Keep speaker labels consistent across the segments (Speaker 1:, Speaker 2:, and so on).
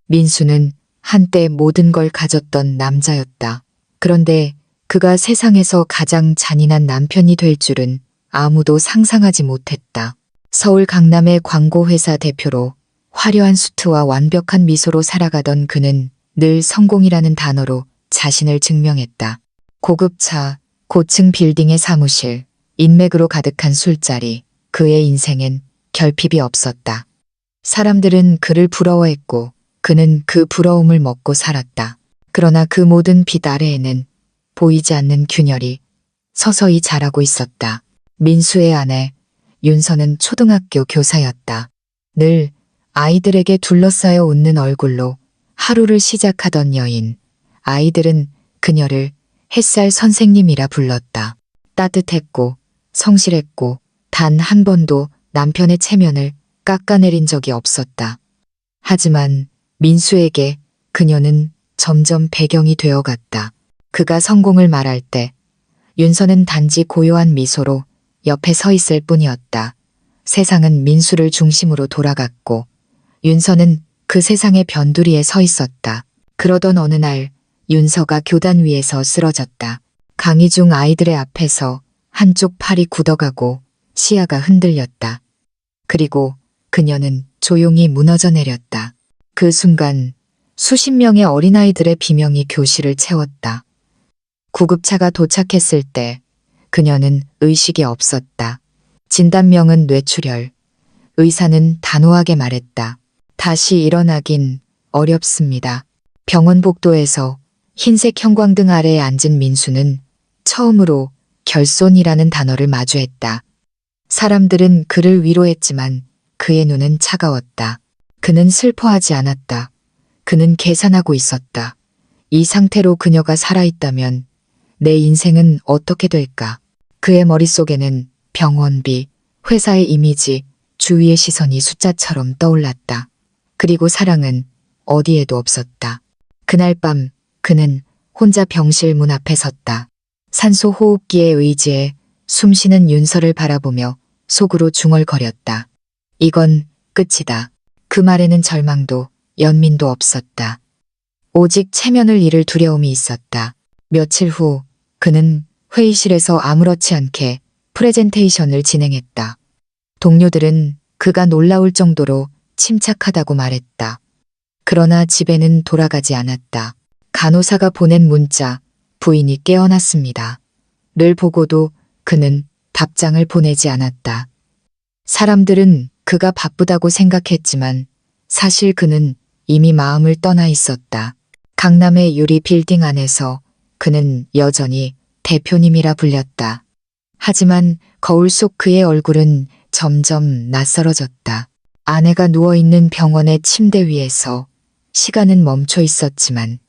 Speaker 1: 민수는 한때 모든 걸 가졌던 남자였다. 그런데 그가 세상에서 가장 잔인한 남편이 될 줄은 아무도 상상하지 못했다. 서울 강남의 광고회사 대표로 화려한 수트와 완벽한 미소로 살아가던 그는 늘 성공이라는 단어로 자신을 증명했다. 고급차, 고층 빌딩의 사무실, 인맥으로 가득한 술자리, 그의 인생엔 결핍이 없었다. 사람들은 그를 부러워했고 그는 그 부러움을 먹고 살았다. 그러나 그 모든 빛 아래에는 보이지 않는 균열이 서서히 자라고 있었다. 민수의 아내 윤서는 초등학교 교사였다. 늘 아이들에게 둘러싸여 웃는 얼굴로 하루를 시작하던 여인. 아이들은 그녀를 햇살 선생님이라 불렀다. 따뜻했고 성실했고 단 한 번도 남편의 체면을 깎아내린 적이 없었다. 하지만 민수에게 그녀는 점점 배경이 되어갔다. 그가 성공을 말할 때 윤서는 단지 고요한 미소로 옆에 서 있을 뿐이었다. 세상은 민수를 중심으로 돌아갔고 윤서는 그 세상의 변두리에 서 있었다. 그러던 어느 날 윤서가 교단 위에서 쓰러졌다. 강의 중 아이들의 앞에서 한쪽 팔이 굳어가고 시야가 흔들렸다. 그리고 그녀는 조용히 무너져 내렸다. 그 순간 수십 명의 어린아이들의 비명이 교실을 채웠다. 구급차가 도착했을 때 그녀는 의식이 없었다. 진단명은 뇌출혈. 의사는 단호하게 말했다. 다시 일어나긴 어렵습니다. 병원 복도에서 흰색 형광등 아래에 앉은 민수는 처음으로 결손이라는 단어를 마주했다. 사람들은 그를 위로했지만 그의 눈은 차가웠다. 그는 슬퍼하지 않았다. 그는 계산하고 있었다. 이 상태로 그녀가 살아있다면 내 인생은 어떻게 될까? 그의 머릿속에는 병원비, 회사의 이미지, 주위의 시선이 숫자처럼 떠올랐다. 그리고 사랑은 어디에도 없었다. 그날 밤 그는 혼자 병실 문 앞에 섰다. 산소 호흡기에 의지해 숨쉬는 윤서를 바라보며 속으로 중얼거렸다. 이건 끝이다. 그 말에는 절망도 연민도 없었다. 오직 체면을 잃을 두려움이 있었다. 며칠 후 그는 회의실에서 아무렇지 않게 프레젠테이션을 진행했다. 동료들은 그가 놀라울 정도로 침착하다고 말했다. 그러나 집에는 돌아가지 않았다. 간호사가 보낸 문자, 부인이 깨어났습니다. 를 보고도 그는 답장을 보내지 않았다. 사람들은 그가 바쁘다고 생각했지만 사실 그는 이미 마음을 떠나 있었다. 강남의 유리 빌딩 안에서 그는 여전히 대표님이라 불렸다. 하지만 거울 속 그의 얼굴은 점점 낯설어졌다. 아내가 누워있는 병원의 침대 위에서 시간은 멈춰 있었지만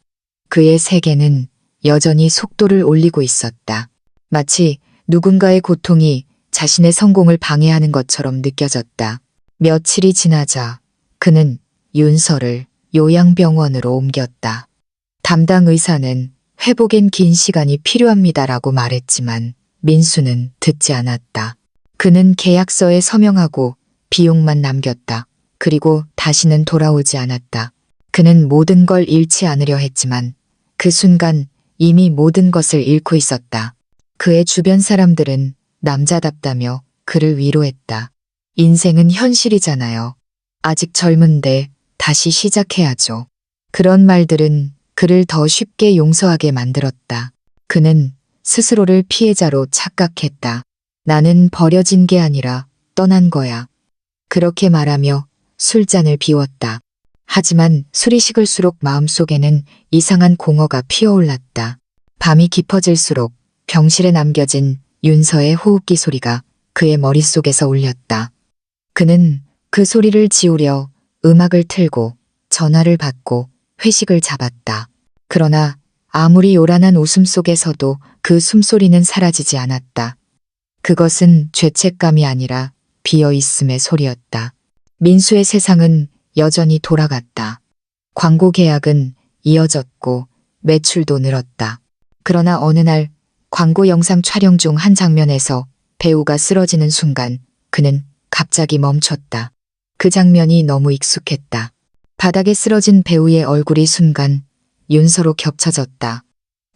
Speaker 1: 그의 세계는 여전히 속도를 올리고 있었다. 마치 누군가의 고통이 자신의 성공을 방해하는 것처럼 느껴졌다. 며칠이 지나자 그는 윤서를 요양병원으로 옮겼다. 담당 의사는 회복엔 긴 시간이 필요합니다라고 말했지만 민수는 듣지 않았다. 그는 계약서에 서명하고 비용만 남겼다. 그리고 다시는 돌아오지 않았다. 그는 모든 걸 잃지 않으려 했지만 그 순간 이미 모든 것을 잃고 있었다. 그의 주변 사람들은 남자답다며 그를 위로했다. 인생은 현실이잖아요. 아직 젊은데 다시 시작해야죠. 그런 말들은 그를 더 쉽게 용서하게 만들었다. 그는 스스로를 피해자로 착각했다. 나는 버려진 게 아니라 떠난 거야. 그렇게 말하며 술잔을 비웠다. 하지만 술이 식을수록 마음속에는 이상한 공허가 피어올랐다. 밤이 깊어질수록 병실에 남겨진 윤서의 호흡기 소리가 그의 머릿속에서 울렸다. 그는 그 소리를 지우려 음악을 틀고 전화를 받고 회식을 잡았다. 그러나 아무리 요란한 웃음 속에서도 그 숨소리는 사라지지 않았다. 그것은 죄책감이 아니라 비어있음의 소리였다. 민수의 세상은 여전히 돌아갔다. 광고 계약은 이어졌고 매출도 늘었다. 그러나 어느 날 광고 영상 촬영 중 한 장면에서 배우가 쓰러지는 순간 그는 갑자기 멈췄다. 그 장면이 너무 익숙했다. 바닥에 쓰러진 배우의 얼굴이 순간 윤서로 겹쳐졌다.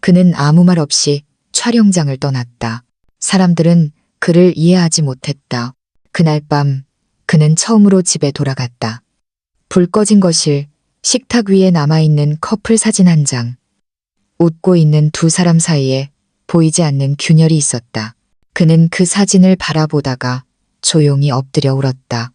Speaker 1: 그는 아무 말 없이 촬영장을 떠났다. 사람들은 그를 이해하지 못했다. 그날 밤 그는 처음으로 집에 돌아갔다. 불 꺼진 거실, 식탁 위에 남아있는 커플 사진 한 장. 웃고 있는 두 사람 사이에 보이지 않는 균열이 있었다. 그는 그 사진을 바라보다가 조용히 엎드려 울었다.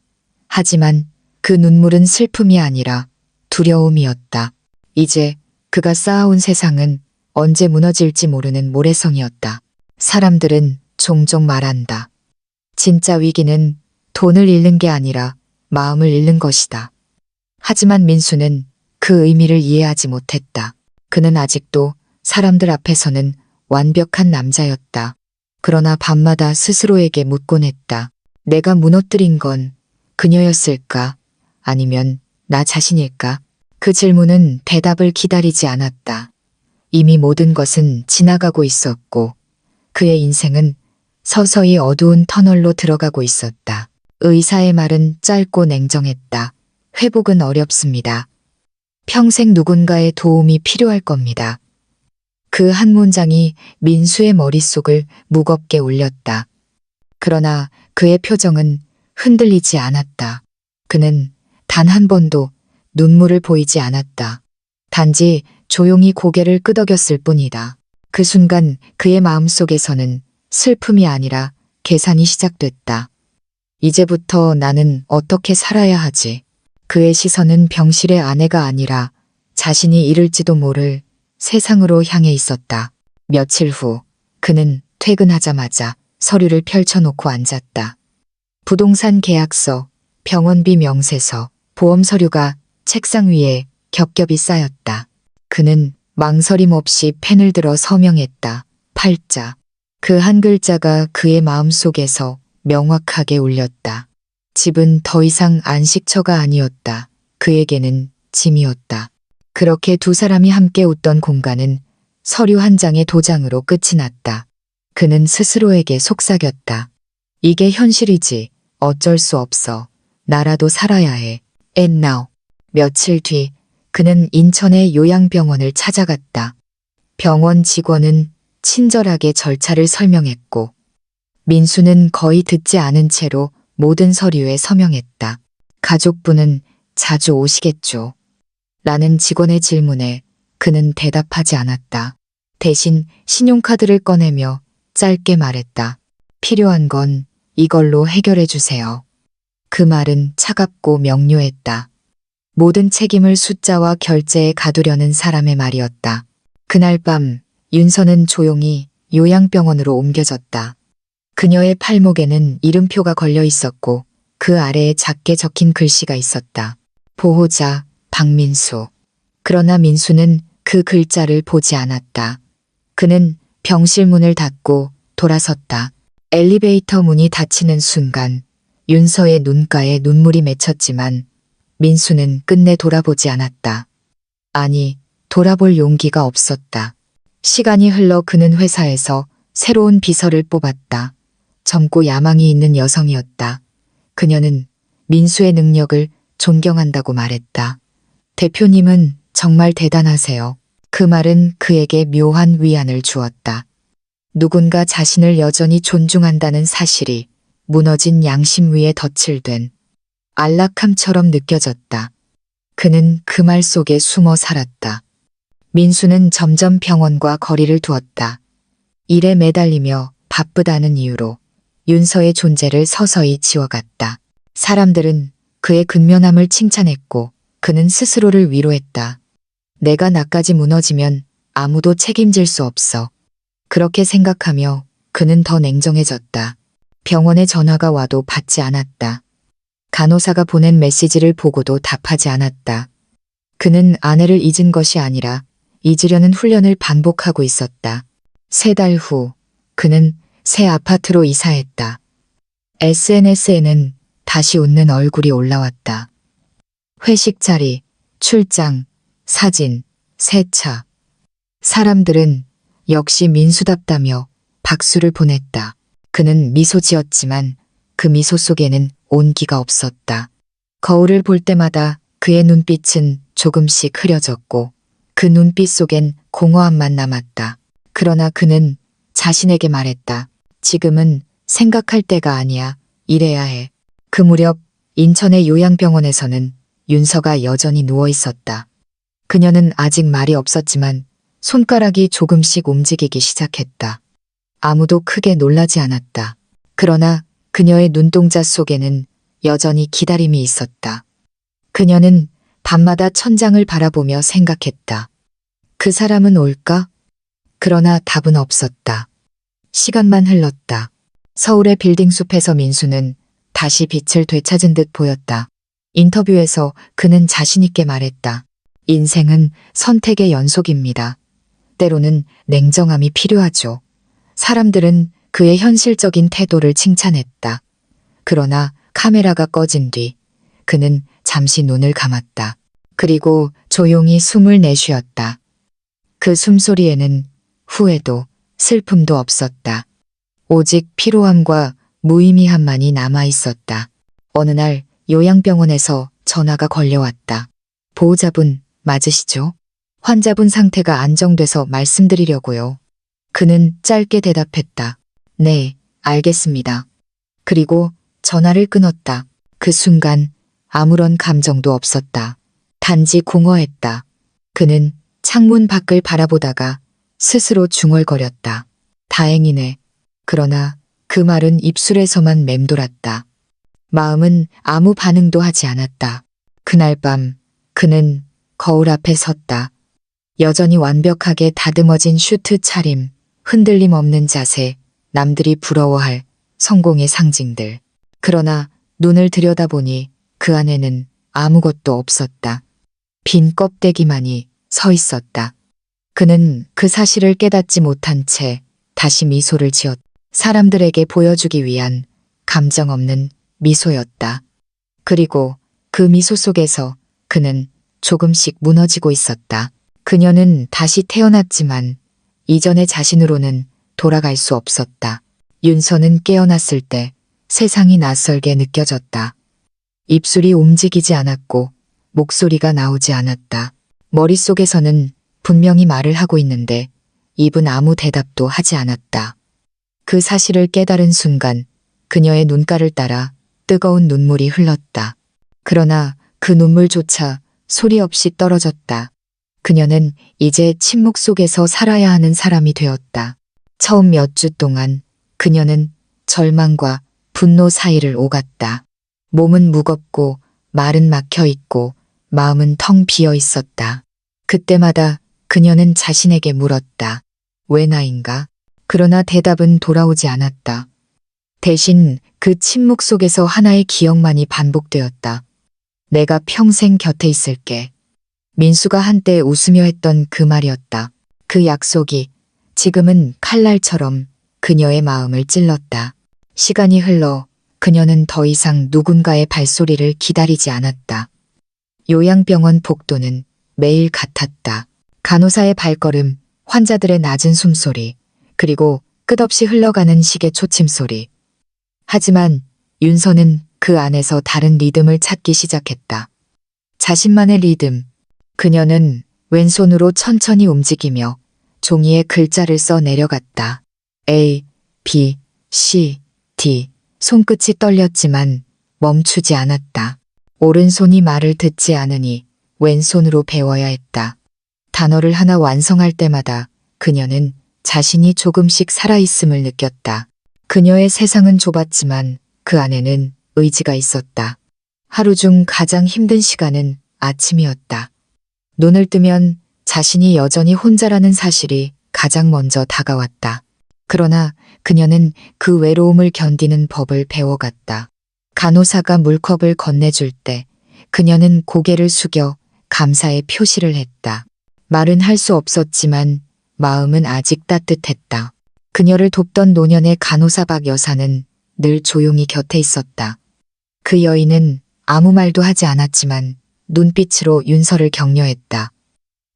Speaker 1: 하지만 그 눈물은 슬픔이 아니라 두려움이었다. 이제 그가 쌓아온 세상은 언제 무너질지 모르는 모래성이었다. 사람들은 종종 말한다. 진짜 위기는 돈을 잃는 게 아니라 마음을 잃는 것이다. 하지만 민수는 그 의미를 이해하지 못했다. 그는 아직도 사람들 앞에서는 완벽한 남자였다. 그러나 밤마다 스스로에게 묻곤 했다. 내가 무너뜨린 건 그녀였을까? 아니면 나 자신일까? 그 질문은 대답을 기다리지 않았다. 이미 모든 것은 지나가고 있었고 그의 인생은 서서히 어두운 터널로 들어가고 있었다. 의사의 말은 짧고 냉정했다. 회복은 어렵습니다. 평생 누군가의 도움이 필요할 겁니다. 그 한 문장이 민수의 머릿속을 무겁게 울렸다. 그러나 그의 표정은 흔들리지 않았다. 그는 단 한 번도 눈물을 보이지 않았다. 단지 조용히 고개를 끄덕였을 뿐이다. 그 순간 그의 마음속에서는 슬픔이 아니라 계산이 시작됐다. 이제부터 나는 어떻게 살아야 하지? 그의 시선은 병실의 아내가 아니라 자신이 잃을지도 모를 세상으로 향해 있었다. 며칠 후 그는 퇴근하자마자 서류를 펼쳐놓고 앉았다. 부동산 계약서, 병원비 명세서, 보험 서류가 책상 위에 겹겹이 쌓였다. 그는 망설임 없이 펜을 들어 서명했다. 팔자. 그 한 글자가 그의 마음속에서 명확하게 울렸다. 집은 더 이상 안식처가 아니었다. 그에게는 짐이었다. 그렇게 두 사람이 함께 웃던 공간은 서류 한 장의 도장으로 끝이 났다. 그는 스스로에게 속삭였다. 이게 현실이지. 어쩔 수 없어. 나라도 살아야 해. And now. 며칠 뒤 그는 인천의 요양병원을 찾아갔다. 병원 직원은 친절하게 절차를 설명했고 민수는 거의 듣지 않은 채로 모든 서류에 서명했다. 가족분은 자주 오시겠죠. 라는 직원의 질문에 그는 대답하지 않았다. 대신 신용카드를 꺼내며 짧게 말했다. 필요한 건 이걸로 해결해 주세요. 그 말은 차갑고 명료했다. 모든 책임을 숫자와 결제에 가두려는 사람의 말이었다. 그날 밤 윤서는 조용히 요양병원으로 옮겨졌다. 그녀의 팔목에는 이름표가 걸려 있었고 그 아래에 작게 적힌 글씨가 있었다. 보호자 박민수. 그러나 민수는 그 글자를 보지 않았다. 그는 병실 문을 닫고 돌아섰다. 엘리베이터 문이 닫히는 순간 윤서의 눈가에 눈물이 맺혔지만 민수는 끝내 돌아보지 않았다. 아니, 돌아볼 용기가 없었다. 시간이 흘러 그는 회사에서 새로운 비서를 뽑았다. 젊고 야망이 있는 여성이었다. 그녀는 민수의 능력을 존경한다고 말했다. 대표님은 정말 대단하세요. 그 말은 그에게 묘한 위안을 주었다. 누군가 자신을 여전히 존중한다는 사실이 무너진 양심 위에 덧칠된 안락함처럼 느껴졌다. 그는 그 말 속에 숨어 살았다. 민수는 점점 병원과 거리를 두었다. 일에 매달리며 바쁘다는 이유로 윤서의 존재를 서서히 지워갔다. 사람들은 그의 근면함을 칭찬했고 그는 스스로를 위로했다. 내가 나까지 무너지면 아무도 책임질 수 없어. 그렇게 생각하며 그는 더 냉정해졌다. 병원에 전화가 와도 받지 않았다. 간호사가 보낸 메시지를 보고도 답하지 않았다. 그는 아내를 잊은 것이 아니라 잊으려는 훈련을 반복하고 있었다. 3달 후 그는 새 아파트로 이사했다. SNS에는 다시 웃는 얼굴이 올라왔다. 회식 자리, 출장, 사진, 새 차. 사람들은 역시 민수답다며 박수를 보냈다. 그는 미소 지었지만 그 미소 속에는 온기가 없었다. 거울을 볼 때마다 그의 눈빛은 조금씩 흐려졌고 그 눈빛 속엔 공허함만 남았다. 그러나 그는 자신에게 말했다. 지금은 생각할 때가 아니야. 일해야 해. 그 무렵 인천의 요양병원에서는 윤서가 여전히 누워 있었다. 그녀는 아직 말이 없었지만 손가락이 조금씩 움직이기 시작했다. 아무도 크게 놀라지 않았다. 그러나 그녀의 눈동자 속에는 여전히 기다림이 있었다. 그녀는 밤마다 천장을 바라보며 생각했다. 그 사람은 올까? 그러나 답은 없었다. 시간만 흘렀다. 서울의 빌딩 숲에서 민수는 다시 빛을 되찾은 듯 보였다. 인터뷰에서 그는 자신있게 말했다. 인생은 선택의 연속입니다. 때로는 냉정함이 필요하죠. 사람들은 그의 현실적인 태도를 칭찬했다. 그러나 카메라가 꺼진 뒤 그는 잠시 눈을 감았다. 그리고 조용히 숨을 내쉬었다. 그 숨소리에는 후회도 슬픔도 없었다. 오직 피로함과 무의미함만이 남아 있었다. 어느 날 요양병원에서 전화가 걸려왔다. 보호자분 맞으시죠? 환자분 상태가 안정돼서 말씀드리려고요. 그는 짧게 대답했다. 네, 알겠습니다. 그리고 전화를 끊었다. 그 순간 아무런 감정도 없었다. 단지 공허했다. 그는 창문 밖을 바라보다가 스스로 중얼거렸다. 다행이네. 그러나 그 말은 입술에서만 맴돌았다. 마음은 아무 반응도 하지 않았다. 그날 밤 그는 거울 앞에 섰다. 여전히 완벽하게 다듬어진 슈트 차림, 흔들림 없는 자세, 남들이 부러워할 성공의 상징들. 그러나 눈을 들여다보니 그 안에는 아무것도 없었다. 빈 껍데기만이 서 있었다. 그는 그 사실을 깨닫지 못한 채 다시 미소를 지었다. 사람들에게 보여주기 위한 감정 없는 미소였다. 그리고 그 미소 속에서 그는 조금씩 무너지고 있었다. 그녀는 다시 태어났지만 이전의 자신으로는 돌아갈 수 없었다. 윤서는 깨어났을 때 세상이 낯설게 느껴졌다. 입술이 움직이지 않았고 목소리가 나오지 않았다. 머릿속에서는 분명히 말을 하고 있는데 입은 아무 대답도 하지 않았다. 그 사실을 깨달은 순간 그녀의 눈가를 따라 뜨거운 눈물이 흘렀다. 그러나 그 눈물조차 소리 없이 떨어졌다. 그녀는 이제 침묵 속에서 살아야 하는 사람이 되었다. 처음 몇 주 동안 그녀는 절망과 분노 사이를 오갔다. 몸은 무겁고 말은 막혀 있고 마음은 텅 비어 있었다. 그때마다 그녀는 자신에게 물었다. 왜 나인가? 그러나 대답은 돌아오지 않았다. 대신 그 침묵 속에서 하나의 기억만이 반복되었다. 내가 평생 곁에 있을게. 민수가 한때 웃으며 했던 그 말이었다. 그 약속이 지금은 칼날처럼 그녀의 마음을 찔렀다. 시간이 흘러 그녀는 더 이상 누군가의 발소리를 기다리지 않았다. 요양병원 복도는 매일 같았다. 간호사의 발걸음, 환자들의 낮은 숨소리, 그리고 끝없이 흘러가는 시계 초침소리. 하지만 윤서는 그 안에서 다른 리듬을 찾기 시작했다. 자신만의 리듬. 그녀는 왼손으로 천천히 움직이며 종이에 글자를 써 내려갔다. A, B, C, D. 손끝이 떨렸지만 멈추지 않았다. 오른손이 말을 듣지 않으니 왼손으로 배워야 했다. 단어를 하나 완성할 때마다 그녀는 자신이 조금씩 살아있음을 느꼈다. 그녀의 세상은 좁았지만 그 안에는 의지가 있었다. 하루 중 가장 힘든 시간은 아침이었다. 눈을 뜨면 자신이 여전히 혼자라는 사실이 가장 먼저 다가왔다. 그러나 그녀는 그 외로움을 견디는 법을 배워갔다. 간호사가 물컵을 건네줄 때 그녀는 고개를 숙여 감사의 표시를 했다. 말은 할 수 없었지만 마음은 아직 따뜻했다. 그녀를 돕던 노년의 간호사 박 여사는 늘 조용히 곁에 있었다. 그 여인은 아무 말도 하지 않았지만 눈빛으로 윤서를 격려했다.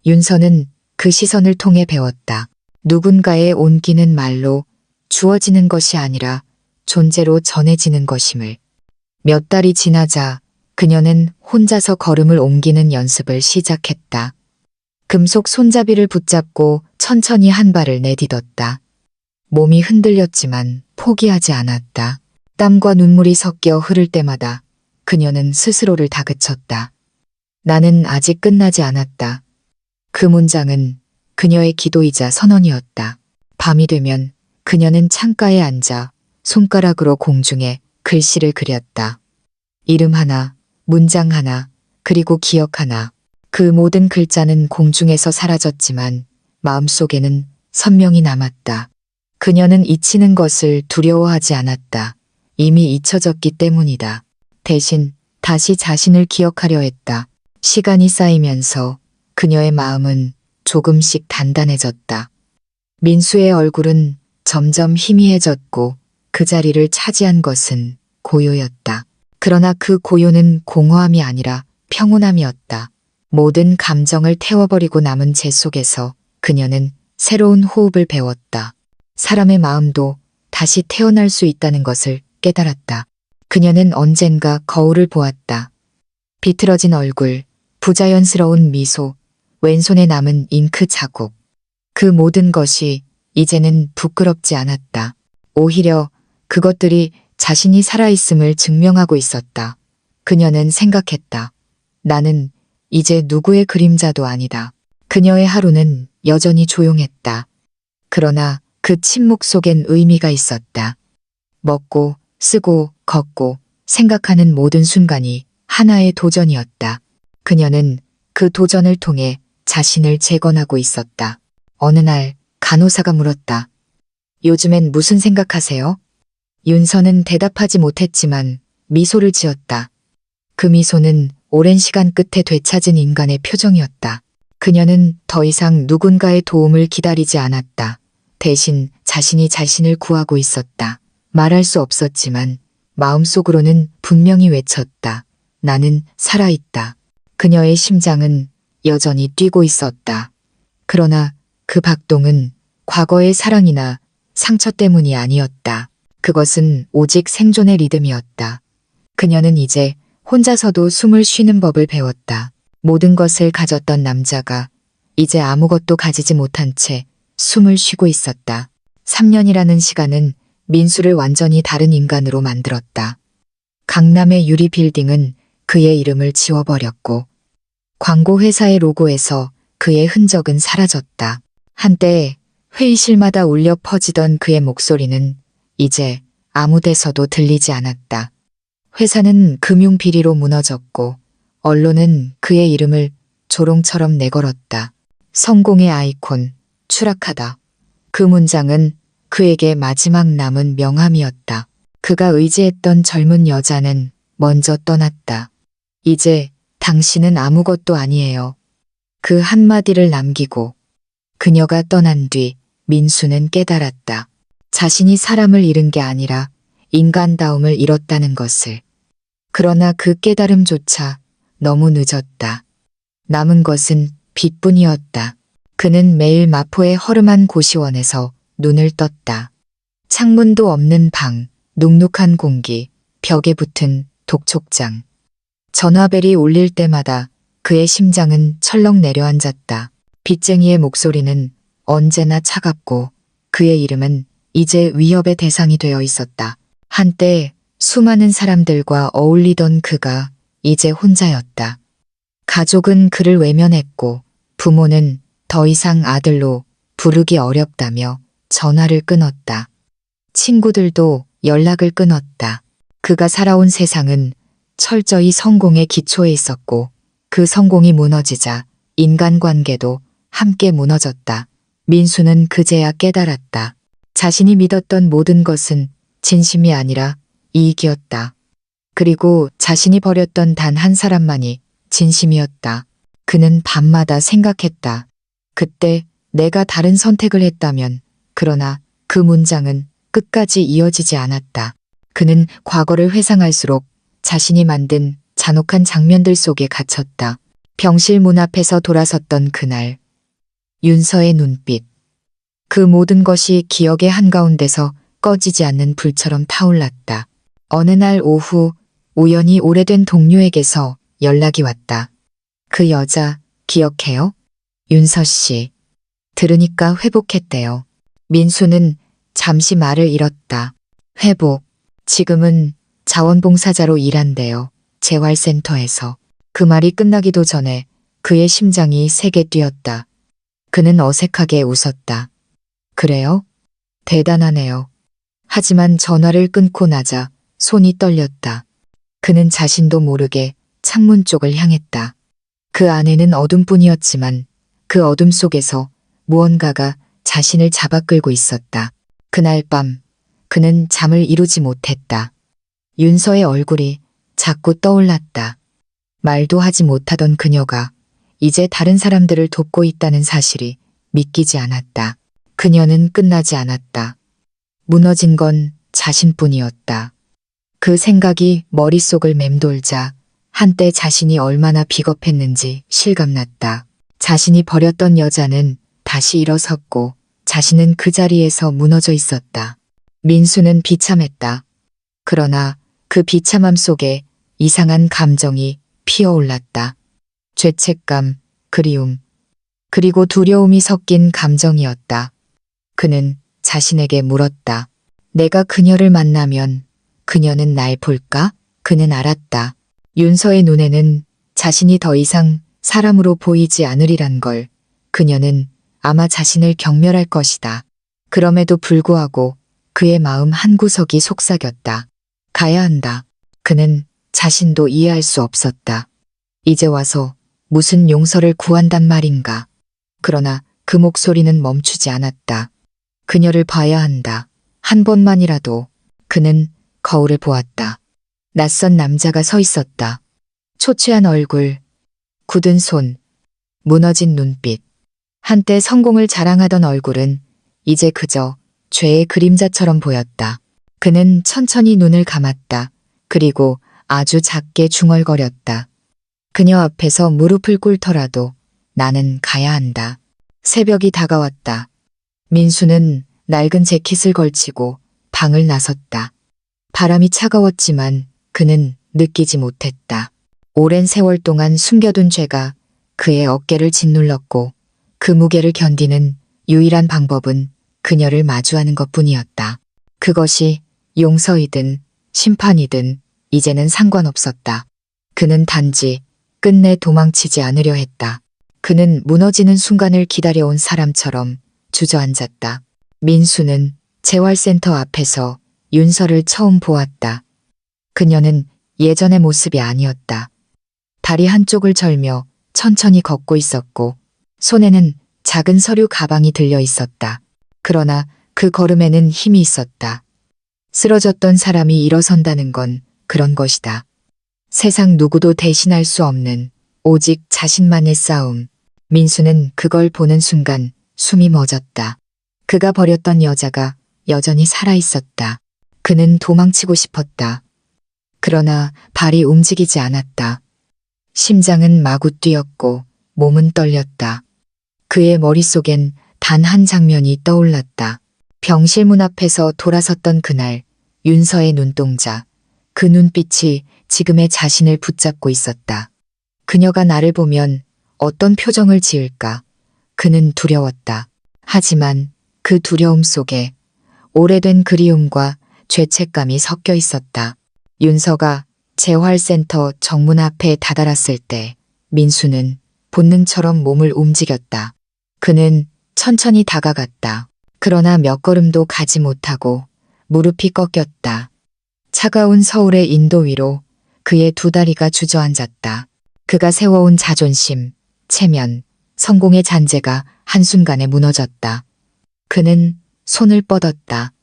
Speaker 1: 윤서는 그 시선을 통해 배웠다. 누군가의 온기는 말로 주어지는 것이 아니라 존재로 전해지는 것임을. 몇 달이 지나자 그녀는 혼자서 걸음을 옮기는 연습을 시작했다. 금속 손잡이를 붙잡고 천천히 한 발을 내딛었다. 몸이 흔들렸지만 포기하지 않았다. 땀과 눈물이 섞여 흐를 때마다 그녀는 스스로를 다그쳤다. 나는 아직 끝나지 않았다. 그 문장은 그녀의 기도이자 선언이었다. 밤이 되면 그녀는 창가에 앉아 손가락으로 공중에 글씨를 그렸다. 이름 하나, 문장 하나, 그리고 기억 하나. 그 모든 글자는 공중에서 사라졌지만 마음속에는 선명히 남았다. 그녀는 잊히는 것을 두려워하지 않았다. 이미 잊혀졌기 때문이다. 대신 다시 자신을 기억하려 했다. 시간이 쌓이면서 그녀의 마음은 조금씩 단단해졌다. 민수의 얼굴은 점점 희미해졌고 그 자리를 차지한 것은 고요였다. 그러나 그 고요는 공허함이 아니라 평온함이었다. 모든 감정을 태워버리고 남은 재 속에서 그녀는 새로운 호흡을 배웠다. 사람의 마음도 다시 태어날 수 있다는 것을 깨달았다. 그녀는 언젠가 거울을 보았다. 비틀어진 얼굴, 부자연스러운 미소, 왼손에 남은 잉크 자국. 그 모든 것이 이제는 부끄럽지 않았다. 오히려 그것들이 자신이 살아있음을 증명하고 있었다. 그녀는 생각했다. 나는 이제 누구의 그림자도 아니다. 그녀의 하루는 여전히 조용했다. 그러나 그 침묵 속엔 의미가 있었다. 먹고, 쓰고, 걷고, 생각하는 모든 순간이 하나의 도전이었다. 그녀는 그 도전을 통해 자신을 재건하고 있었다. 어느 날 간호사가 물었다. 요즘엔 무슨 생각하세요? 윤서는 대답하지 못했지만 미소를 지었다. 그 미소는 오랜 시간 끝에 되찾은 인간의 표정이었다. 그녀는 더 이상 누군가의 도움을 기다리지 않았다. 대신 자신이 자신을 구하고 있었다. 말할 수 없었지만 마음속으로는 분명히 외쳤다. 나는 살아있다. 그녀의 심장은 여전히 뛰고 있었다. 그러나 그 박동은 과거의 사랑이나 상처 때문이 아니었다. 그것은 오직 생존의 리듬이었다. 그녀는 이제 혼자서도 숨을 쉬는 법을 배웠다. 모든 것을 가졌던 남자가 이제 아무것도 가지지 못한 채 숨을 쉬고 있었다. 3년이라는 시간은 민수를 완전히 다른 인간으로 만들었다. 강남의 유리 빌딩은 그의 이름을 지워버렸고 광고 회사의 로고에서 그의 흔적은 사라졌다. 한때 회의실마다 울려 퍼지던 그의 목소리는 이제 아무 데서도 들리지 않았다. 회사는 금융 비리로 무너졌고 언론은 그의 이름을 조롱처럼 내걸었다. 성공의 아이콘, 추락하다. 그 문장은 그에게 마지막 남은 명함이었다. 그가 의지했던 젊은 여자는 먼저 떠났다. 이제 당신은 아무것도 아니에요. 그 한마디를 남기고 그녀가 떠난 뒤 민수는 깨달았다. 자신이 사람을 잃은 게 아니라 인간다움을 잃었다는 것을. 그러나 그 깨달음조차 너무 늦었다. 남은 것은 빛뿐이었다. 그는 매일 마포의 허름한 고시원에서 눈을 떴다. 창문도 없는 방, 눅눅한 공기, 벽에 붙은 독촉장. 전화벨이 울릴 때마다 그의 심장은 철렁 내려앉았다. 빚쟁이의 목소리는 언제나 차갑고 그의 이름은 이제 위협의 대상이 되어 있었다. 한때 수많은 사람들과 어울리던 그가 이제 혼자였다. 가족은 그를 외면했고 부모는 더 이상 아들로 부르기 어렵다며 전화를 끊었다. 친구들도 연락을 끊었다. 그가 살아온 세상은 철저히 성공의 기초에 있었고 그 성공이 무너지자 인간관계도 함께 무너졌다. 민수는 그제야 깨달았다. 자신이 믿었던 모든 것은 진심이 아니라 이익이었다. 그리고 자신이 버렸던 단 한 사람만이 진심이었다. 그는 밤마다 생각했다. 그때 내가 다른 선택을 했다면, 그러나 그 문장은 끝까지 이어지지 않았다. 그는 과거를 회상할수록 자신이 만든 잔혹한 장면들 속에 갇혔다. 병실 문 앞에서 돌아섰던 그날, 윤서의 눈빛. 그 모든 것이 기억의 한가운데서 꺼지지 않는 불처럼 타올랐다. 어느 날 오후 우연히 오래된 동료에게서 연락이 왔다. 그 여자 기억해요? 윤서 씨. 들으니까 회복했대요. 민수는 잠시 말을 잃었다. 회복. 지금은 자원봉사자로 일한대요. 재활센터에서. 그 말이 끝나기도 전에 그의 심장이 세게 뛰었다. 그는 어색하게 웃었다. 그래요? 대단하네요. 하지만 전화를 끊고 나자 손이 떨렸다. 그는 자신도 모르게 창문 쪽을 향했다. 그 안에는 어둠뿐이었지만 그 어둠 속에서 무언가가 자신을 잡아 끌고 있었다. 그날 밤 그는 잠을 이루지 못했다. 윤서의 얼굴이 자꾸 떠올랐다. 말도 하지 못하던 그녀가 이제 다른 사람들을 돕고 있다는 사실이 믿기지 않았다. 그녀는 끝나지 않았다. 무너진 건 자신뿐이었다. 그 생각이 머릿속을 맴돌자 한때 자신이 얼마나 비겁했는지 실감났다. 자신이 버렸던 여자는 다시 일어섰고 자신은 그 자리에서 무너져 있었다. 민수는 비참했다. 그러나 그 비참함 속에 이상한 감정이 피어올랐다. 죄책감, 그리움, 그리고 두려움이 섞인 감정이었다. 그는 자신에게 물었다. 내가 그녀를 만나면 그녀는 날 볼까? 그는 알았다. 윤서의 눈에는 자신이 더 이상 사람으로 보이지 않으리란 걸. 그녀는 아마 자신을 경멸할 것이다. 그럼에도 불구하고 그의 마음 한구석이 속삭였다. 가야 한다. 그는 자신도 이해할 수 없었다. 이제 와서 무슨 용서를 구한단 말인가. 그러나 그 목소리는 멈추지 않았다. 그녀를 봐야 한다. 한 번만이라도. 그는 거울을 보았다. 낯선 남자가 서 있었다. 초췌한 얼굴, 굳은 손, 무너진 눈빛. 한때 성공을 자랑하던 얼굴은 이제 그저 죄의 그림자처럼 보였다. 그는 천천히 눈을 감았다. 그리고 아주 작게 중얼거렸다. 그녀 앞에서 무릎을 꿇더라도 나는 가야 한다. 새벽이 다가왔다. 민수는 낡은 재킷을 걸치고 방을 나섰다. 바람이 차가웠지만 그는 느끼지 못했다. 오랜 세월 동안 숨겨둔 죄가 그의 어깨를 짓눌렀고 그 무게를 견디는 유일한 방법은 그녀를 마주하는 것뿐이었다. 그것이 용서이든 심판이든 이제는 상관없었다. 그는 단지 끝내 도망치지 않으려 했다. 그는 무너지는 순간을 기다려온 사람처럼 주저앉았다. 민수는 재활센터 앞에서 윤서를 처음 보았다. 그녀는 예전의 모습이 아니었다. 다리 한쪽을 절며 천천히 걷고 있었고 손에는 작은 서류 가방이 들려 있었다. 그러나 그 걸음에는 힘이 있었다. 쓰러졌던 사람이 일어선다는 건 그런 것이다. 세상 누구도 대신할 수 없는 오직 자신만의 싸움. 민수는 그걸 보는 순간 숨이 멎었다. 그가 버렸던 여자가 여전히 살아있었다. 그는 도망치고 싶었다. 그러나 발이 움직이지 않았다. 심장은 마구 뛰었고 몸은 떨렸다. 그의 머릿속엔 단 한 장면이 떠올랐다. 병실 문 앞에서 돌아섰던 그날 윤서의 눈동자. 그 눈빛이 지금의 자신을 붙잡고 있었다. 그녀가 나를 보면 어떤 표정을 지을까? 그는 두려웠다. 하지만 그 두려움 속에 오래된 그리움과 죄책감이 섞여 있었다. 윤서가 재활센터 정문 앞에 다다랐을 때 민수는 본능처럼 몸을 움직였다. 그는 천천히 다가갔다. 그러나 몇 걸음도 가지 못하고 무릎이 꺾였다. 차가운 서울의 인도 위로 그의 두 다리가 주저앉았다. 그가 세워온 자존심, 체면, 성공의 잔재가 한순간에 무너졌다. 그는 손을 뻗었다.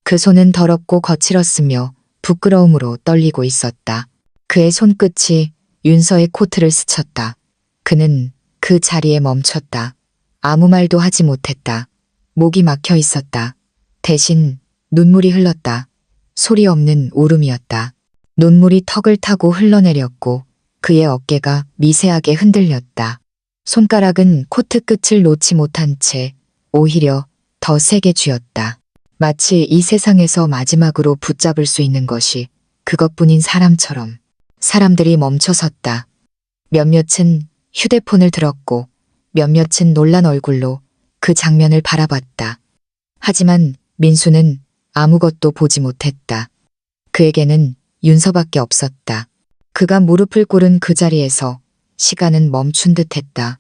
Speaker 1: 그 손은 더럽고 거칠었으며 부끄러움으로 떨리고 있었다. 그의 손끝이 윤서의 코트를 스쳤다. 그는 그 자리에 멈췄다. 아무 말도 하지 못했다. 목이 막혀 있었다. 대신 눈물이 흘렀다. 소리 없는 울음이었다. 눈물이 턱을 타고 흘러내렸고 그의 어깨가 미세하게 흔들렸다. 손가락은 코트 끝을 놓지 못한 채 오히려 더 세게 쥐었다. 마치 이 세상에서 마지막으로 붙잡을 수 있는 것이 그것뿐인 사람처럼. 사람들이 멈춰섰다. 몇몇은 휴대폰을 들었고 몇몇은 놀란 얼굴로 그 장면을 바라봤다. 하지만 민수는 아무것도 보지 못했다. 그에게는 윤서밖에 없었다. 그가 무릎을 꿇은 그 자리에서 시간은 멈춘 듯했다.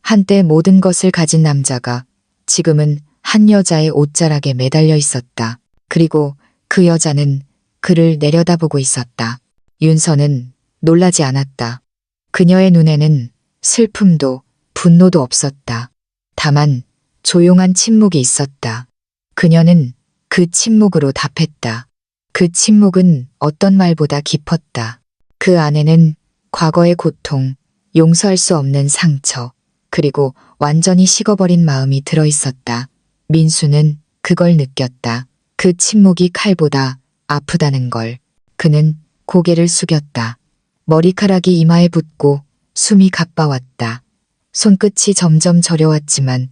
Speaker 1: 한때 모든 것을 가진 남자가 지금은 한 여자의 옷자락에 매달려 있었다. 그리고 그 여자는 그를 내려다보고 있었다. 윤서는 놀라지 않았다. 그녀의 눈에는 슬픔도 분노도 없었다. 다만 조용한 침묵이 있었다. 그녀는 그 침묵으로 답했다. 그 침묵은 어떤 말보다 깊었다. 그 안에는 과거의 고통, 용서할 수 없는 상처, 그리고 완전히 식어버린 마음이 들어있었다. 민수는 그걸 느꼈다. 그 침묵이 칼보다 아프다는 걸. 그는 고개를 숙였다. 머리카락이 이마에 붙고 숨이 가빠왔다. 손끝이 점점 저려왔지만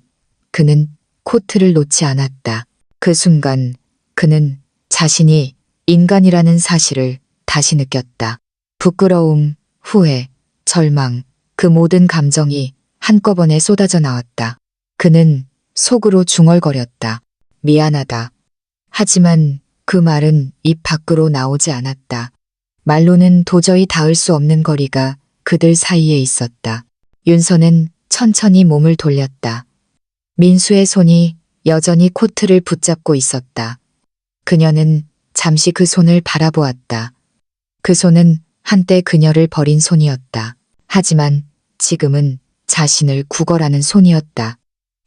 Speaker 1: 그는 코트를 놓지 않았다. 그 순간 그는 자신이 인간이라는 사실을 다시 느꼈다. 부끄러움, 후회, 절망, 그 모든 감정이 한꺼번에 쏟아져 나왔다. 그는 속으로 중얼거렸다. 미안하다. 하지만 그 말은 입 밖으로 나오지 않았다. 말로는 도저히 닿을 수 없는 거리가 그들 사이에 있었다. 윤서는 천천히 몸을 돌렸다. 민수의 손이 여전히 코트를 붙잡고 있었다. 그녀는 잠시 그 손을 바라보았다. 그 손은 한때 그녀를 버린 손이었다. 하지만 지금은 자신을 구걸하는 손이었다.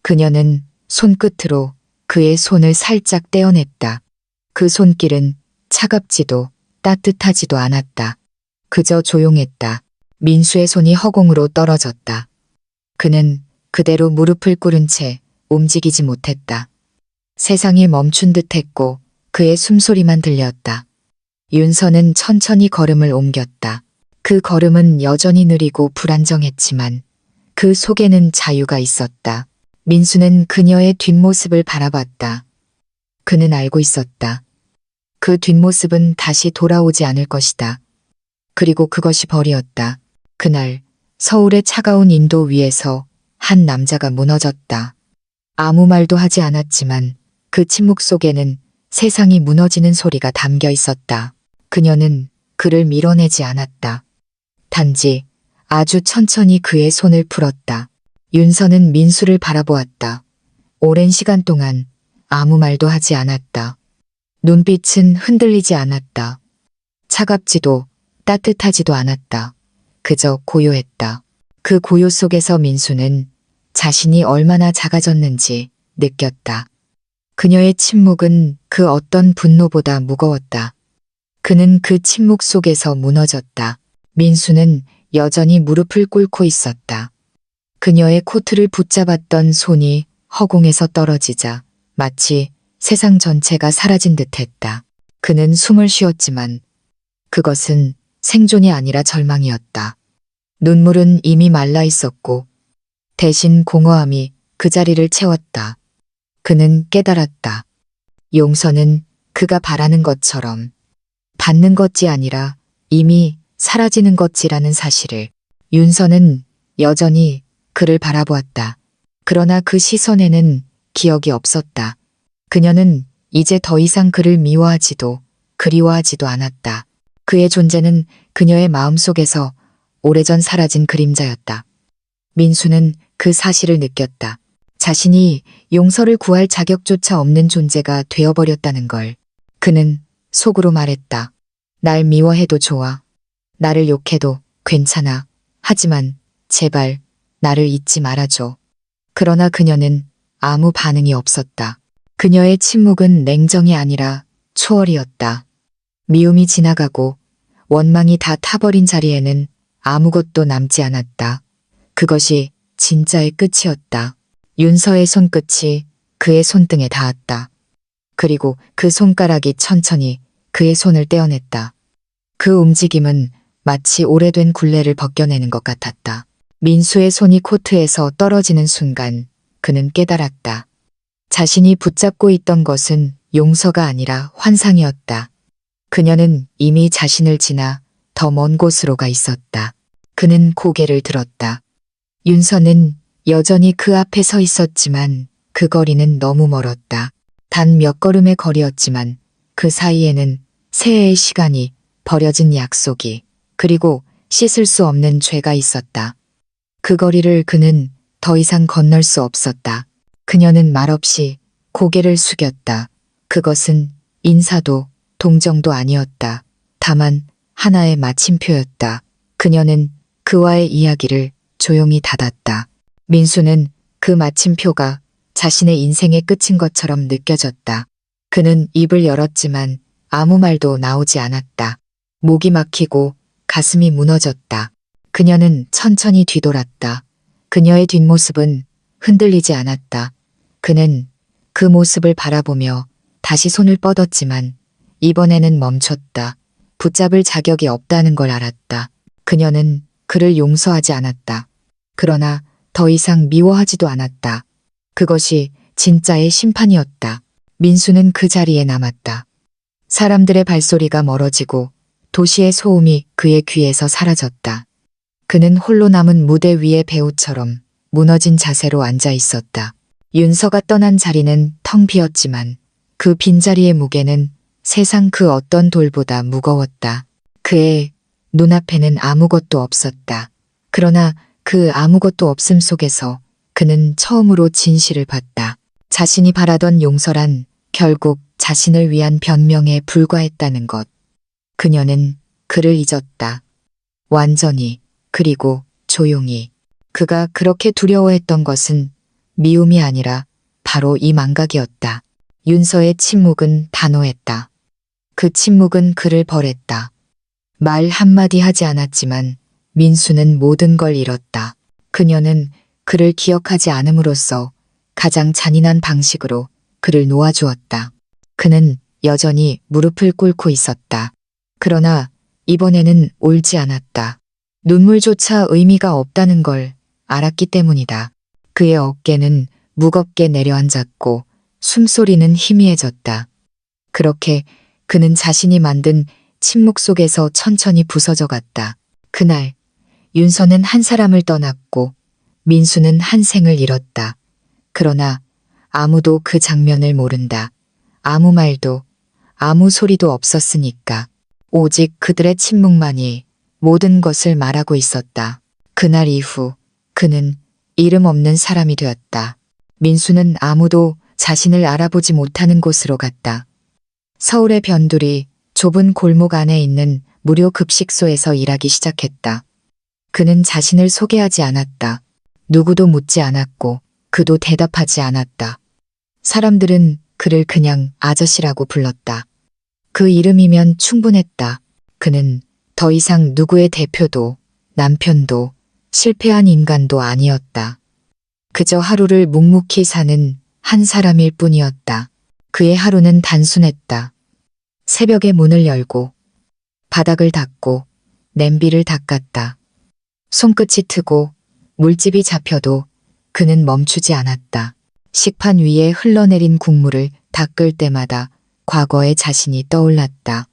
Speaker 1: 그녀는 손끝으로 그의 손을 살짝 떼어냈다. 그 손길은 차갑지도 따뜻하지도 않았다. 그저 조용했다. 민수의 손이 허공으로 떨어졌다. 그는 그대로 무릎을 꿇은 채 움직이지 못했다. 세상이 멈춘 듯했고 그의 숨소리만 들렸다. 윤서는 천천히 걸음을 옮겼다. 그 걸음은 여전히 느리고 불안정했지만 그 속에는 자유가 있었다. 민수는 그녀의 뒷모습을 바라봤다. 그는 알고 있었다. 그 뒷모습은 다시 돌아오지 않을 것이다. 그리고 그것이 벌이었다. 그날 서울의 차가운 인도 위에서 한 남자가 무너졌다. 아무 말도 하지 않았지만 그 침묵 속에는 세상이 무너지는 소리가 담겨 있었다. 그녀는 그를 밀어내지 않았다. 단지 아주 천천히 그의 손을 풀었다. 윤서는 민수를 바라보았다. 오랜 시간 동안 아무 말도 하지 않았다. 눈빛은 흔들리지 않았다. 차갑지도 따뜻하지도 않았다. 그저 고요했다. 그 고요 속에서 민수는 자신이 얼마나 작아졌는지 느꼈다. 그녀의 침묵은 그 어떤 분노보다 무거웠다. 그는 그 침묵 속에서 무너졌다. 민수는 여전히 무릎을 꿇고 있었다. 그녀의 코트를 붙잡았던 손이 허공에서 떨어지자 마치 세상 전체가 사라진 듯했다. 그는 숨을 쉬었지만 그것은 생존이 아니라 절망이었다. 눈물은 이미 말라 있었고 대신 공허함이 그 자리를 채웠다. 그는 깨달았다. 용서는 그가 바라는 것처럼 받는 것이 아니라 이미 사라지는 것이라는 사실을. 윤서는 여전히 그를 바라보았다. 그러나 그 시선에는 기억이 없었다. 그녀는 이제 더 이상 그를 미워하지도 그리워하지도 않았다. 그의 존재는 그녀의 마음속에서 오래전 사라진 그림자였다. 민수는 그 사실을 느꼈다. 자신이 용서를 구할 자격조차 없는 존재가 되어버렸다는 걸. 그는 속으로 말했다. 날 미워해도 좋아. 나를 욕해도 괜찮아. 하지만 제발 나를 잊지 말아줘. 그러나 그녀는 아무 반응이 없었다. 그녀의 침묵은 냉정이 아니라 초월이었다. 미움이 지나가고 원망이 다 타버린 자리에는 아무것도 남지 않았다. 그것이 진짜의 끝이었다. 윤서의 손끝이 그의 손등에 닿았다. 그리고 그 손가락이 천천히 그의 손을 떼어냈다. 그 움직임은 마치 오래된 굴레를 벗겨내는 것 같았다. 민수의 손이 코트에서 떨어지는 순간 그는 깨달았다. 자신이 붙잡고 있던 것은 용서가 아니라 환상이었다. 그녀는 이미 자신을 지나 더 먼 곳으로 가 있었다. 그는 고개를 들었다. 윤서는 여전히 그 앞에 서 있었지만 그 거리는 너무 멀었다. 단 몇 걸음의 거리였지만 그 사이에는 새해의 시간이, 버려진 약속이, 그리고 씻을 수 없는 죄가 있었다. 그 거리를 그는 더 이상 건널 수 없었다. 그녀는 말없이 고개를 숙였다. 그것은 인사도 동정도 아니었다. 다만 하나의 마침표였다. 그녀는 그와의 이야기를 조용히 닫았다. 민수는 그 마침표가 자신의 인생의 끝인 것처럼 느껴졌다. 그는 입을 열었지만 아무 말도 나오지 않았다. 목이 막히고 가슴이 무너졌다. 그녀는 천천히 뒤돌았다. 그녀의 뒷모습은 흔들리지 않았다. 그는 그 모습을 바라보며 다시 손을 뻗었지만 이번에는 멈췄다. 붙잡을 자격이 없다는 걸 알았다. 그녀는 그를 용서하지 않았다. 그러나 더 이상 미워하지도 않았다. 그것이 진짜의 심판이었다. 민수는 그 자리에 남았다. 사람들의 발소리가 멀어지고 도시의 소음이 그의 귀에서 사라졌다. 그는 홀로 남은 무대 위의 배우처럼 무너진 자세로 앉아 있었다. 윤서가 떠난 자리는 텅 비었지만 그 빈자리의 무게는 세상 그 어떤 돌보다 무거웠다. 그의 눈앞에는 아무것도 없었다. 그러나 그 아무것도 없음 속에서 그는 처음으로 진실을 봤다. 자신이 바라던 용서란 결국 자신을 위한 변명에 불과했다는 것. 그녀는 그를 잊었다. 완전히, 그리고 조용히. 그가 그렇게 두려워했던 것은 미움이 아니라 바로 이 망각이었다. 윤서의 침묵은 단호했다. 그 침묵은 그를 벌했다. 말 한마디 하지 않았지만 민수는 모든 걸 잃었다. 그녀는 그를 기억하지 않음으로써 가장 잔인한 방식으로 그를 놓아주었다. 그는 여전히 무릎을 꿇고 있었다. 그러나 이번에는 울지 않았다. 눈물조차 의미가 없다는 걸 알았기 때문이다. 그의 어깨는 무겁게 내려앉았고 숨소리는 희미해졌다. 그렇게 그는 자신이 만든 침묵 속에서 천천히 부서져 갔다. 그날 윤서는 한 사람을 떠났고 민수는 한 생을 잃었다. 그러나 아무도 그 장면을 모른다. 아무 말도, 아무 소리도 없었으니까. 오직 그들의 침묵만이 모든 것을 말하고 있었다. 그날 이후 그는 이름 없는 사람이 되었다. 민수는 아무도 자신을 알아보지 못하는 곳으로 갔다. 서울의 변두리 좁은 골목 안에 있는 무료 급식소에서 일하기 시작했다. 그는 자신을 소개하지 않았다. 누구도 묻지 않았고 그도 대답하지 않았다. 사람들은 그를 그냥 아저씨라고 불렀다. 그 이름이면 충분했다. 그는 더 이상 누구의 대표도 남편도 실패한 인간도 아니었다. 그저 하루를 묵묵히 사는 한 사람일 뿐이었다. 그의 하루는 단순했다. 새벽에 문을 열고 바닥을 닦고 냄비를 닦았다. 손끝이 트고 물집이 잡혀도 그는 멈추지 않았다. 식판 위에 흘러내린 국물을 닦을 때마다 과거의 자신이 떠올랐다.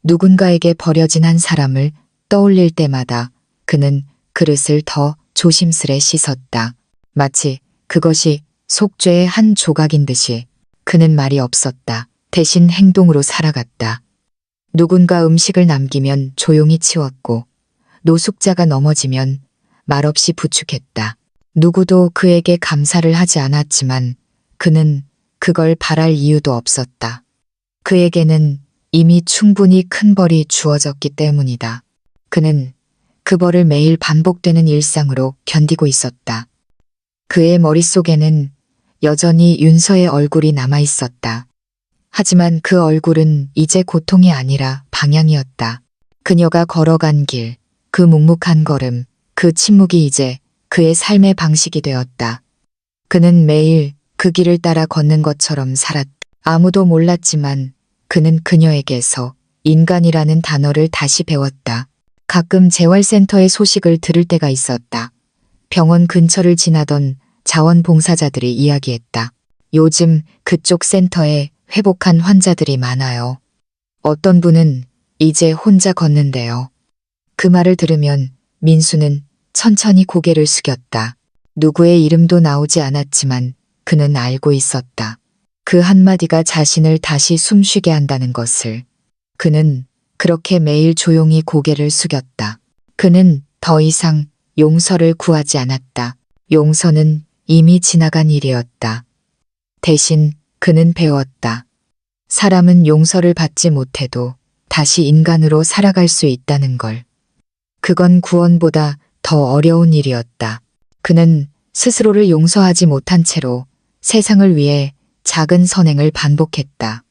Speaker 1: 누군가에게 버려진 한 사람을 떠올릴 때마다 그는 그릇을 더 조심스레 씻었다. 마치 그것이 속죄의 한 조각인 듯이. 그는 말이 없었다. 대신 행동으로 살아갔다. 누군가 음식을 남기면 조용히 치웠고 노숙자가 넘어지면 말없이 부축했다. 누구도 그에게 감사를 하지 않았지만 그는 그걸 바랄 이유도 없었다. 그에게는 이미 충분히 큰 벌이 주어졌기 때문이다. 그는 그 벌을 매일 반복되는 일상으로 견디고 있었다. 그의 머릿속에는 여전히 윤서의 얼굴이 남아 있었다. 하지만 그 얼굴은 이제 고통이 아니라 방향이었다. 그녀가 걸어간 길, 그 묵묵한 걸음, 그 침묵이 이제 그의 삶의 방식이 되었다. 그는 매일 그 길을 따라 걷는 것처럼 살았다. 아무도 몰랐지만 그는 그녀에게서 인간이라는 단어를 다시 배웠다. 가끔 재활센터의 소식을 들을 때가 있었다. 병원 근처를 지나던 자원봉사자들이 이야기했다. 요즘 그쪽 센터에 회복한 환자들이 많아요. 어떤 분은 이제 혼자 걷는데요. 그 말을 들으면 민수는 천천히 고개를 숙였다. 누구의 이름도 나오지 않았지만 그는 알고 있었다. 그 한마디가 자신을 다시 숨쉬게 한다는 것을. 그는 그렇게 매일 조용히 고개를 숙였다. 그는 더 이상 용서를 구하지 않았다. 용서는 이미 지나간 일이었다. 대신 그는 배웠다. 사람은 용서를 받지 못해도 다시 인간으로 살아갈 수 있다는 걸. 그건 구원보다 더 어려운 일이었다. 그는 스스로를 용서하지 못한 채로 세상을 위해 작은 선행을 반복했다.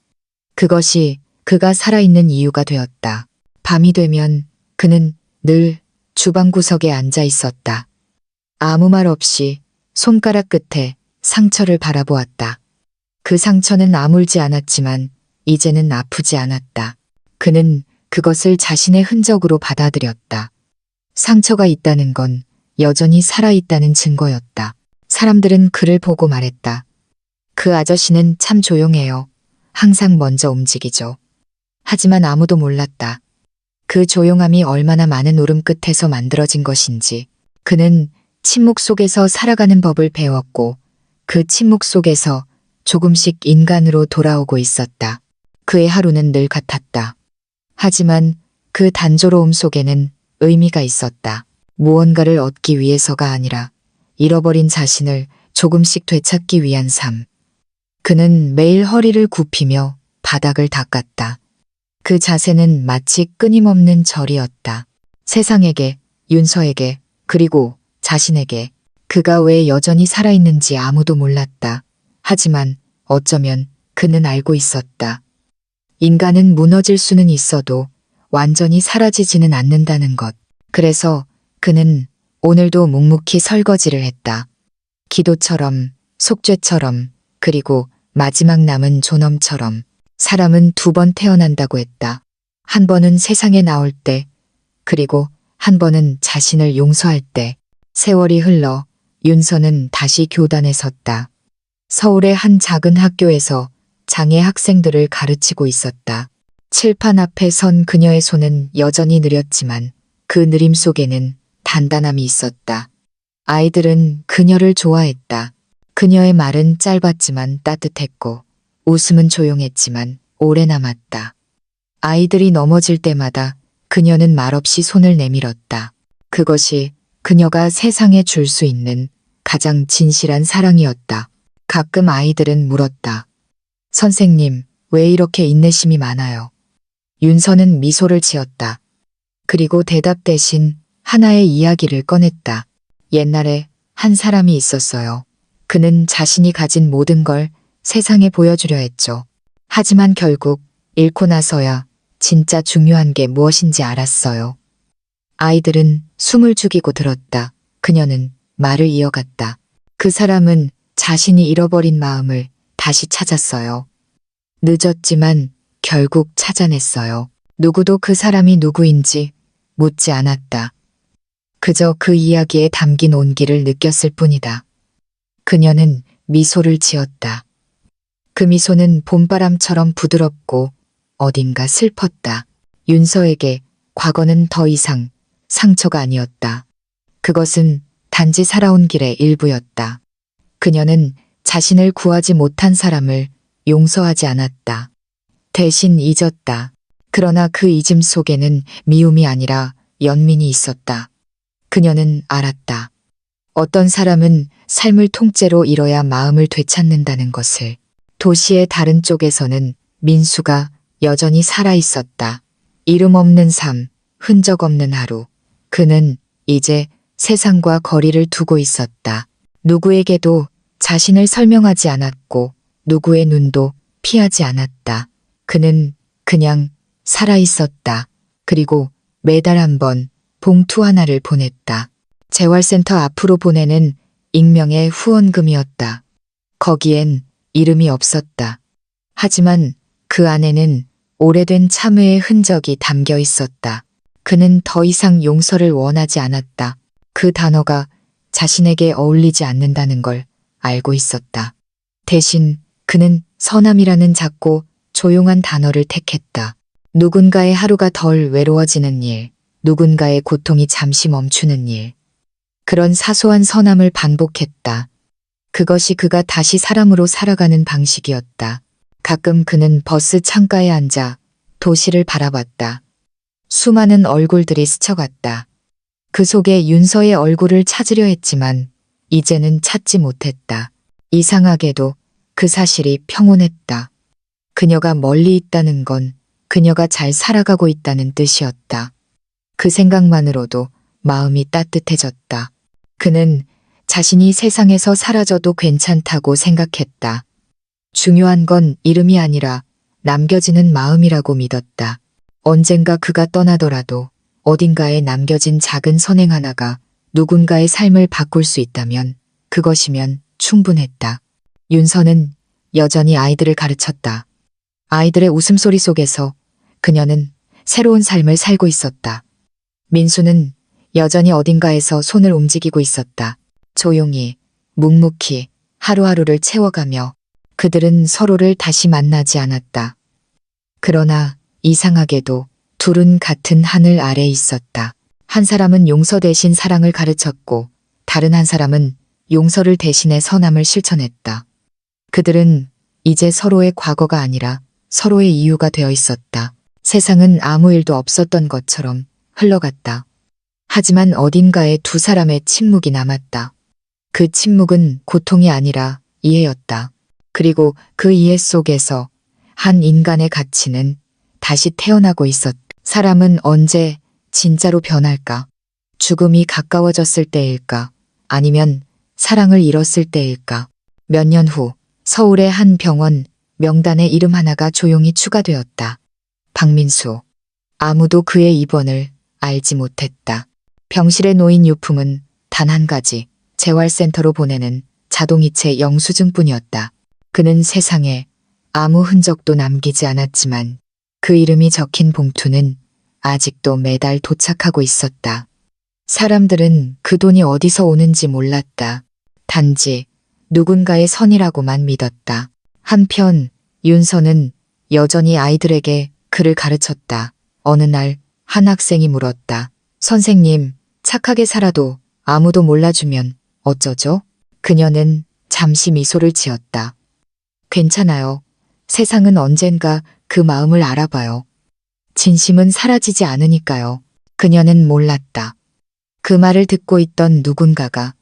Speaker 1: 그것이 그가 살아있는 이유가 되었다. 밤이 되면 그는 늘 주방 구석에 앉아 있었다. 아무 말 없이 손가락 끝에 상처를 바라보았다. 그 상처는 아물지 않았지만 이제는 아프지 않았다. 그는 그것을 자신의 흔적으로 받아들였다. 상처가 있다는 건 여전히 살아있다는 증거였다. 사람들은 그를 보고 말했다. 그 아저씨는 참 조용해요. 항상 먼저 움직이죠. 하지만 아무도 몰랐다. 그 조용함이 얼마나 많은 울음 끝에서 만들어진 것인지. 그는 침묵 속에서 살아가는 법을 배웠고 그 침묵 속에서 조금씩 인간으로 돌아오고 있었다. 그의 하루는 늘 같았다. 하지만 그 단조로움 속에는 의미가 있었다. 무언가를 얻기 위해서가 아니라 잃어버린 자신을 조금씩 되찾기 위한 삶. 그는 매일 허리를 굽히며 바닥을 닦았다. 그 자세는 마치 끊임없는 절이었다. 세상에게, 윤서에게, 그리고 자신에게. 그가 왜 여전히 살아있는지 아무도 몰랐다. 하지만 어쩌면 그는 알고 있었다. 인간은 무너질 수는 있어도 완전히 사라지지는 않는다는 것. 그래서 그는 오늘도 묵묵히 설거지를 했다. 기도처럼, 속죄처럼, 그리고 마지막 남은 존엄처럼. 사람은 2번 태어난다고 했다. 한 번은 세상에 나올 때, 그리고 한 번은 자신을 용서할 때. 세월이 흘러 윤서는 다시 교단에 섰다. 서울의 한 작은 학교에서 장애 학생들을 가르치고 있었다. 칠판 앞에 선 그녀의 손은 여전히 느렸지만 그 느림 속에는 단단함이 있었다. 아이들은 그녀를 좋아했다. 그녀의 말은 짧았지만 따뜻했고 웃음은 조용했지만 오래 남았다. 아이들이 넘어질 때마다 그녀는 말없이 손을 내밀었다. 그것이 그녀가 세상에 줄 수 있는 가장 진실한 사랑이었다. 가끔 아이들은 물었다. 선생님, 왜 이렇게 인내심이 많아요? 윤서는 미소를 지었다. 그리고 대답 대신 하나의 이야기를 꺼냈다. 옛날에 한 사람이 있었어요. 그는 자신이 가진 모든 걸 세상에 보여주려 했죠. 하지만 결국 잃고 나서야 진짜 중요한 게 무엇인지 알았어요. 아이들은 숨을 죽이고 들었다. 그녀는 말을 이어갔다. 그 사람은 자신이 잃어버린 마음을 다시 찾았어요. 늦었지만 결국 찾아냈어요. 누구도 그 사람이 누구인지 묻지 않았다. 그저 그 이야기에 담긴 온기를 느꼈을 뿐이다. 그녀는 미소를 지었다. 그 미소는 봄바람처럼 부드럽고 어딘가 슬펐다. 윤서에게 과거는 더 이상 상처가 아니었다. 그것은 단지 살아온 길의 일부였다. 그녀는 자신을 구하지 못한 사람을 용서하지 않았다. 대신 잊었다. 그러나 그 잊음 속에는 미움이 아니라 연민이 있었다. 그녀는 알았다. 어떤 사람은 삶을 통째로 잃어야 마음을 되찾는다는 것을. 도시의 다른 쪽에서는 민수가 여전히 살아있었다. 이름 없는 삶, 흔적 없는 하루. 그는 이제 세상과 거리를 두고 있었다. 누구에게도 자신을 설명하지 않았고 누구의 눈도 피하지 않았다. 그는 그냥 살아있었다. 그리고 매달 한 번 봉투 하나를 보냈다. 재활센터 앞으로 보내는 익명의 후원금이었다. 거기엔 이름이 없었다. 하지만 그 안에는 오래된 참회의 흔적이 담겨 있었다. 그는 더 이상 용서를 원하지 않았다. 그 단어가 자신에게 어울리지 않는다는 걸 알고 있었다. 대신 그는 선함이라는 작고 조용한 단어를 택했다. 누군가의 하루가 덜 외로워지는 일, 누군가의 고통이 잠시 멈추는 일. 그런 사소한 선함을 반복했다. 그것이 그가 다시 사람으로 살아가는 방식이었다. 가끔 그는 버스 창가에 앉아 도시를 바라봤다. 수많은 얼굴들이 스쳐갔다. 그 속에 윤서의 얼굴을 찾으려 했지만 이제는 찾지 못했다. 이상하게도 그 사실이 평온했다. 그녀가 멀리 있다는 건 그녀가 잘 살아가고 있다는 뜻이었다. 그 생각만으로도 마음이 따뜻해졌다. 그는 자신이 세상에서 사라져도 괜찮다고 생각했다. 중요한 건 이름이 아니라 남겨지는 마음이라고 믿었다. 언젠가 그가 떠나더라도 어딘가에 남겨진 작은 선행 하나가 누군가의 삶을 바꿀 수 있다면 그것이면 충분했다. 윤서는 여전히 아이들을 가르쳤다. 아이들의 웃음소리 속에서 그녀는 새로운 삶을 살고 있었다. 민수는 여전히 어딘가에서 손을 움직이고 있었다. 조용히, 묵묵히 하루하루를 채워가며 그들은 서로를 다시 만나지 않았다. 그러나 이상하게도 둘은 같은 하늘 아래 있었다. 한 사람은 용서 대신 사랑을 가르쳤고 다른 한 사람은 용서를 대신해 선함을 실천했다. 그들은 이제 서로의 과거가 아니라 서로의 이유가 되어 있었다. 세상은 아무 일도 없었던 것처럼 흘러갔다. 하지만 어딘가에 두 사람의 침묵이 남았다. 그 침묵은 고통이 아니라 이해였다. 그리고 그 이해 속에서 한 인간의 가치는 다시 태어나고 있었다. 사람은 언제 진짜로 변할까? 죽음이 가까워졌을 때일까? 아니면 사랑을 잃었을 때일까? 몇 년 후 서울의 한 병원 명단에 이름 하나가 조용히 추가되었다. 박민수. 아무도 그의 입원을 알지 못했다. 병실에 놓인 유품은 단 한 가지, 재활센터로 보내는 자동이체 영수증뿐이었다. 그는 세상에 아무 흔적도 남기지 않았지만 그 이름이 적힌 봉투는 아직도 매달 도착하고 있었다. 사람들은 그 돈이 어디서 오는지 몰랐다. 단지 누군가의 선이라고만 믿었다. 한편 윤서는 여전히 아이들에게 글을 가르쳤다. 어느 날 한 학생이 물었다. 선생님, 착하게 살아도 아무도 몰라주면 어쩌죠? 그녀는 잠시 미소를 지었다. 괜찮아요. 세상은 언젠가 그 마음을 알아봐요. 진심은 사라지지 않으니까요. 그녀는 몰랐다. 그 말을 듣고 있던 누군가가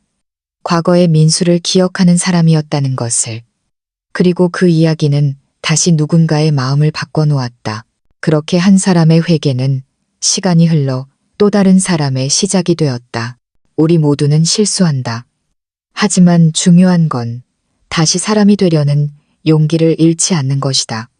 Speaker 1: 과거의 민수를 기억하는 사람이었다는 것을. 그리고 그 이야기는 다시 누군가의 마음을 바꿔놓았다. 그렇게 한 사람의 회개는 시간이 흘러 또 다른 사람의 시작이 되었다. 우리 모두는 실수한다. 하지만 중요한 건 다시 사람이 되려는 용기를 잃지 않는 것이다.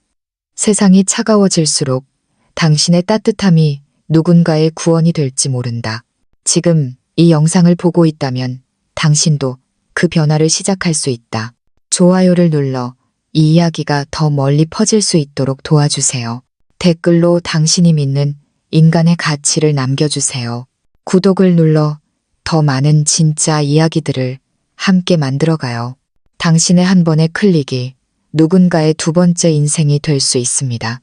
Speaker 1: 세상이 차가워질수록 당신의 따뜻함이 누군가의 구원이 될지 모른다. 지금 이 영상을 보고 있다면 당신도 그 변화를 시작할 수 있다. 좋아요를 눌러 이 이야기가 더 멀리 퍼질 수 있도록 도와주세요. 댓글로 당신이 믿는 인간의 가치를 남겨주세요. 구독을 눌러 더 많은 진짜 이야기들을 함께 만들어가요. 당신의 한 번의 클릭이 누군가의 두 번째 인생이 될 수 있습니다.